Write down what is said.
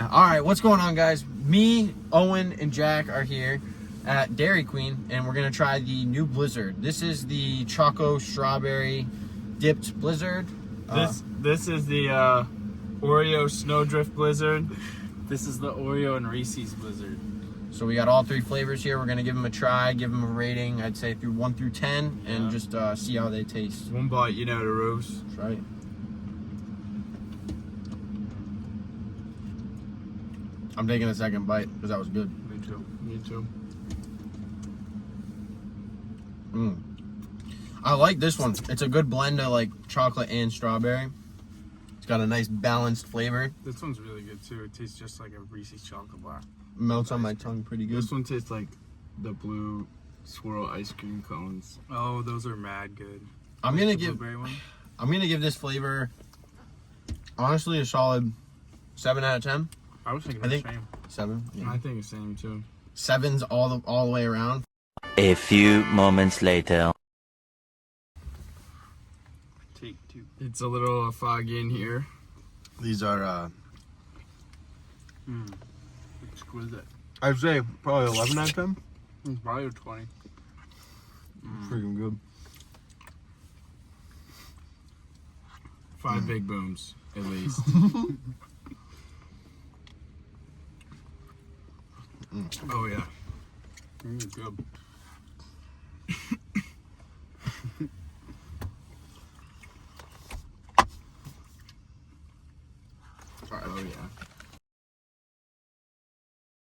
All right, what's going on, guys? Me, Owen, and Jack are here at Dairy Queen, and we're gonna try the new Blizzard. This is the Choco Strawberry Dipped Blizzard. This is the Oreo Snowdrift Blizzard. This is the Oreo and Reese's Blizzard. So we got all three flavors here. We're gonna give them a try, give them a rating. I'd say through 1 through 10, and just see how they taste. One bite, you know the ropes. That's right. I'm taking a second bite because that was good. Me too. Me too. I like this one. It's a good blend of like chocolate and strawberry. It's got a nice balanced flavor. This one's really good too. It tastes just like a Reese's chocolate bar. Melts on my tongue pretty good. This one tastes like the blue swirl ice cream cones. Oh, those are mad good. I'm gonna give this flavor honestly a solid 7 out of 10. I was thinking I the think same. 7. Yeah. I think the same too. 7's all the way around. A few moments later. Take 2. It's a little foggy in here. These are Exquisite. I'd say probably 11 out of 10. It's probably a 20. Freaking good. 5 big booms, at least. Oh yeah. Good.